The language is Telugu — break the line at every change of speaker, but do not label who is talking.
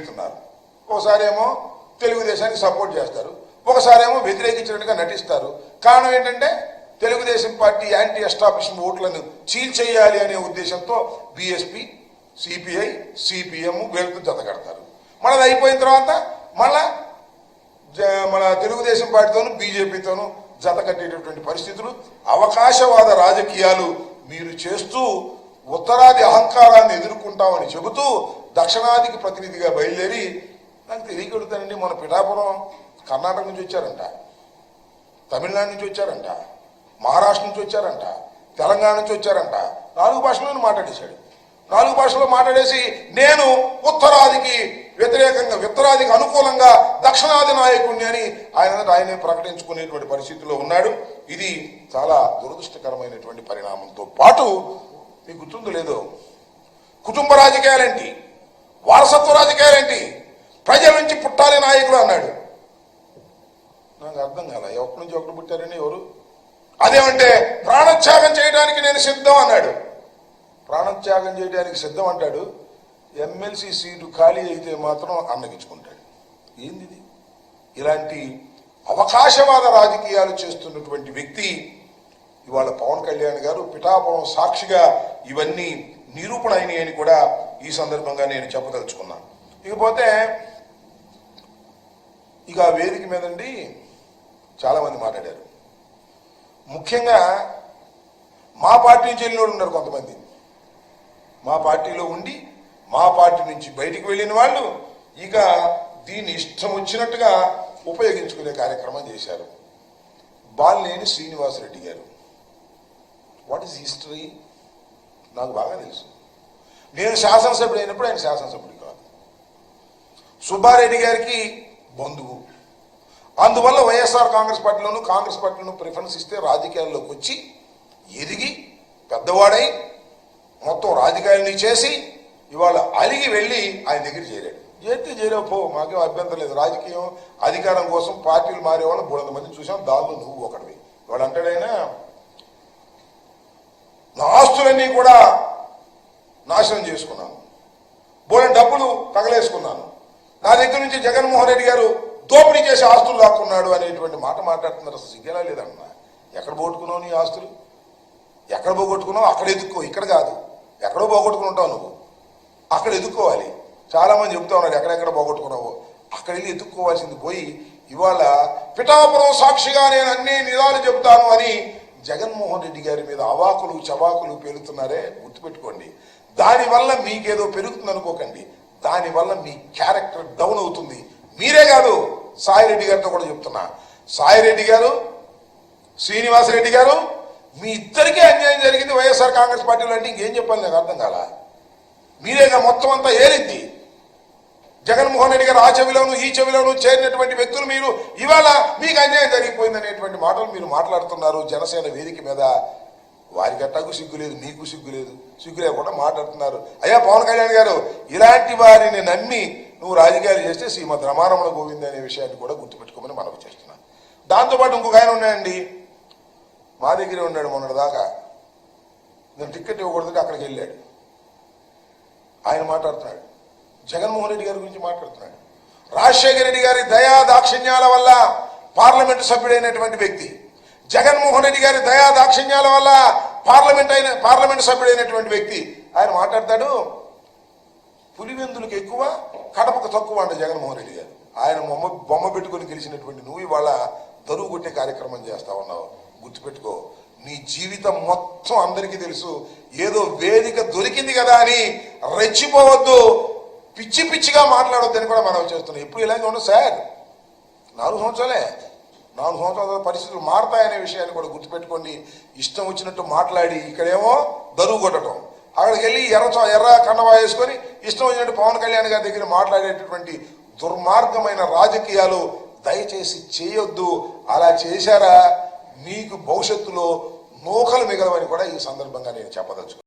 వెళ్తున్నారు. ఒకసారి ఏమో తెలుగుదేశానికి సపోర్ట్ చేస్తారు, ఒకసారి ఏమో వ్యతిరేకించినట్టుగా నటిస్తారు. కారణం ఏంటంటే తెలుగుదేశం పార్టీ యాంటీ ఎస్టాబ్లిష్మెంట్ ఓట్లను చీల్చేయాలి అనే ఉద్దేశంతో బీఎస్పీ, సిపిఐ, సిపిఎం వీళ్ళతో జతకడతారు. మళ్ళీ అయిపోయిన తర్వాత మళ్ళా మన తెలుగుదేశం పార్టీతోనూ బీజేపీతోనూ జత కట్టేటటువంటి పరిస్థితులు, అవకాశవాద రాజకీయాలు మీరు చేస్తూ ఉత్తరాది అహంకారాన్ని ఎదుర్కొంటామని చెబుతూ దక్షిణాదికి ప్రతినిధిగా బయలుదేరి, నాకు తెలియగలుగుతానండి, మన పిఠాపురం కర్ణాటక నుంచి వచ్చారంట, తమిళనాడు నుంచి వచ్చారంట, మహారాష్ట్ర నుంచి వచ్చారంట, తెలంగాణ నుంచి వచ్చారంట. 4 భాషల్లోనూ మాట్లాడేశాడు. 4 భాషల్లో మాట్లాడేసి నేను ఉత్తరాదికి వ్యతిరేకంగా, ఉత్తరాదికి అనుకూలంగా దక్షిణాది నాయకుడిని అని ఆయనే ప్రకటించుకునేటువంటి పరిస్థితిలో ఉన్నాడు. ఇది చాలా దురదృష్టకరమైనటువంటి పరిణామంతో పాటు మీకు గుర్తుందో లేదో, కుటుంబ రాజకీయాలేంటి, వారసత్వ రాజకీయాలేంటి, ప్రజల నుంచి పుట్టాలి నాయకుడు అన్నాడు. నాకు అర్థం కాల, ఎక్కడి నుంచి ఒకటి పుట్టారని ఎవరు? అదేమంటే ప్రాణత్యాగం చేయడానికి నేను సిద్ధం అన్నాడు. ప్రాణత్యాగం చేయడానికి సిద్ధం అంటాడు, ఎమ్మెల్సీ సీటు ఖాళీ అయితే మాత్రం అన్నగించుకుంటాడు. ఏంది ఇది? ఇలాంటి అవకాశవాద రాజకీయాలు చేస్తున్నటువంటి వ్యక్తి ఇవాళ పవన్ కళ్యాణ్ గారు పిఠాపురం సాక్షిగా ఇవన్నీ నిరూపణ అయినాయి అని కూడా ఈ సందర్భంగా నేను చెప్పదలుచుకున్నాను. ఇకపోతే ఇక వేదిక మీదండి చాలామంది మాట్లాడారు. ముఖ్యంగా మా పార్టీ నుంచి వెళ్ళిన వాళ్ళు ఉన్నారు కొంతమంది. మా పార్టీలో ఉండి మా పార్టీ నుంచి బయటికి వెళ్ళిన వాళ్ళు ఇక దీన్ని ఇష్టం వచ్చినట్టుగా ఉపయోగించుకునే కార్యక్రమం చేశారు. బాలినేని శ్రీనివాసరెడ్డి గారు, వాట్ ఈస్ హిస్టరీ నాకు బాగా తెలుసు. నేను శాసనసభ్యుడు అయినప్పుడు ఆయన శాసనసభ్యుడు కాదు. సుబ్బారెడ్డి గారికి బంధువు. అందువల్ల వైఎస్ఆర్ కాంగ్రెస్ పార్టీలోనూ ప్రిఫరెన్స్ ఇస్తే రాజకీయాల్లోకి వచ్చి ఎదిగి పెద్దవాడై మొత్తం రాజకీయాలని చేసి ఇవాళ అలిగి వెళ్ళి ఆయన దగ్గర చేరాడు. చేస్తే చేరపో, మాకేం అభ్యంతరం లేదు. రాజకీయం అధికారం కోసం పార్టీలు మారేవాళ్ళు 300 మందిని చూసాం, దానిలో నువ్వు ఒకటివి. వాడు అంటాడైనా నా ఆస్తులన్నీ కూడా నాశనం చేసుకున్నాను, బోలెడు డబ్బులు తగలేసుకున్నాను, నా దగ్గర నుంచి జగన్మోహన్ రెడ్డి గారు దోపిడీ చేసి ఆస్తులు లాక్కున్నాడు అనేటువంటి మాట మాట్లాడుతున్నారు. అసలు సిగ్గేలా లేదన్నా. ఎక్కడ పోగొట్టుకున్నావు నీ ఆస్తులు? ఎక్కడ పోగొట్టుకున్నావు అక్కడ ఎదుక్కో, ఇక్కడ కాదు. ఎక్కడో పోగొట్టుకుని ఉంటావు నువ్వు, అక్కడ ఎదుక్కోవాలి. చాలామంది చెప్తా ఉన్నారు ఎక్కడెక్కడ పోగొట్టుకున్నావు, అక్కడ వెళ్ళి ఎదుక్కోవాల్సింది పోయి ఇవాళ పిఠాపురం సాక్షిగా నేను అన్ని నిజాలు చెప్తాను అని జగన్మోహన్ రెడ్డి గారి మీద అవాకులు చవాకులు పేలుతున్నారే, గుర్తుపెట్టుకోండి. దానివల్ల మీకేదో పెరుగుతుంది అనుకోకండి, దానివల్ల మీ క్యారెక్టర్ డౌన్ అవుతుంది. మీరే కాదు, సాయిరెడ్డి గారితో కూడా చెప్తున్నా, సాయిరెడ్డి గారు, శ్రీనివాసరెడ్డి గారు, మీ ఇద్దరికీ అన్యాయం జరిగింది వైఎస్ఆర్ కాంగ్రెస్ పార్టీలో. అంటే ఇంకేం చెప్పాలి నాకు అర్థం కాల. మీరేగా మొత్తం అంతా ఏలింది. జగన్మోహన్ రెడ్డి గారు ఆ చెవిలోను ఈ చెవిలోను చేరినటువంటి వ్యక్తులు మీరు ఇవాళ మీకు అన్యాయం జరిగిపోయింది అనేటువంటి మాటలు మీరు మాట్లాడుతున్నారు జనసేన వేదిక మీద. వారికి అట్టాకు సిగ్గు లేదు, మీకు సిగ్గు లేదు, సిగ్గు లేకుండా మాట్లాడుతున్నారు. అయ్యా పవన్ కళ్యాణ్ గారు, ఇలాంటి వారిని నమ్మి నువ్వు రాజకీయాలు చేస్తే శ్రీమద్ రమారమణ గోవింద్ అనే విషయాన్ని కూడా గుర్తుపెట్టుకోమని మనకు చేస్తున్నాను. దాంతోపాటు ఇంకొక ఆయన ఉన్నాయండి, మా దగ్గరే ఉన్నాడు మొన్నటిదాకా. నేను టికెట్ ఇవ్వకూడదంటే అక్కడికి వెళ్ళాడు. ఆయన మాట్లాడుతున్నాడు, జగన్మోహన్ రెడ్డి గారి గురించి మాట్లాడుతున్నాడు. రాజశేఖర రెడ్డి గారి దయా దాక్షిణ్యాల వల్ల పార్లమెంటు సభ్యుడైనటువంటి వ్యక్తి, జగన్మోహన్ రెడ్డి గారి దయా దాక్షిణ్యాల వల్ల పార్లమెంటు సభ్యుడైనటువంటి వ్యక్తి. ఆయన మాట్లాడతాడు, పులివెందులకు ఎక్కువ కడపకు తక్కువ అంట జగన్మోహన్ రెడ్డి గారు. ఆయన బొమ్మ పెట్టుకుని గెలిచినటువంటి నువ్వు ఇవాళ దరువు కొట్టే కార్యక్రమం చేస్తా ఉన్నావు. గుర్తుపెట్టుకో, నీ జీవితం మొత్తం అందరికీ తెలుసు. ఏదో వేదిక దొరికింది కదా అని రెచ్చిపోవద్దు, పిచ్చి పిచ్చిగా మాట్లాడొద్దని కూడా మనం చేస్తున్నాం. ఎప్పుడు ఇలాగే ఉండదు సార్. 4 సంవత్సరాలే, 4 సంవత్సరాల పరిస్థితులు మారతాయనే విషయాన్ని కూడా గుర్తుపెట్టుకోండి. ఇష్టం వచ్చినట్టు మాట్లాడి ఇక్కడేమో దరువు కొట్టడం, అక్కడికి వెళ్ళి ఎర్ర కండవా వేసుకొని ఇష్టం వచ్చినట్టు పవన్ కళ్యాణ్ గారి దగ్గర మాట్లాడేటటువంటి దుర్మార్గమైన రాజకీయాలు దయచేసి చేయొద్దు. అలా చేశారా మీకు భవిష్యత్తులో నూకలు మిగలవని కూడా ఈ సందర్భంగా నేను చెప్పదలుచుకున్నాను.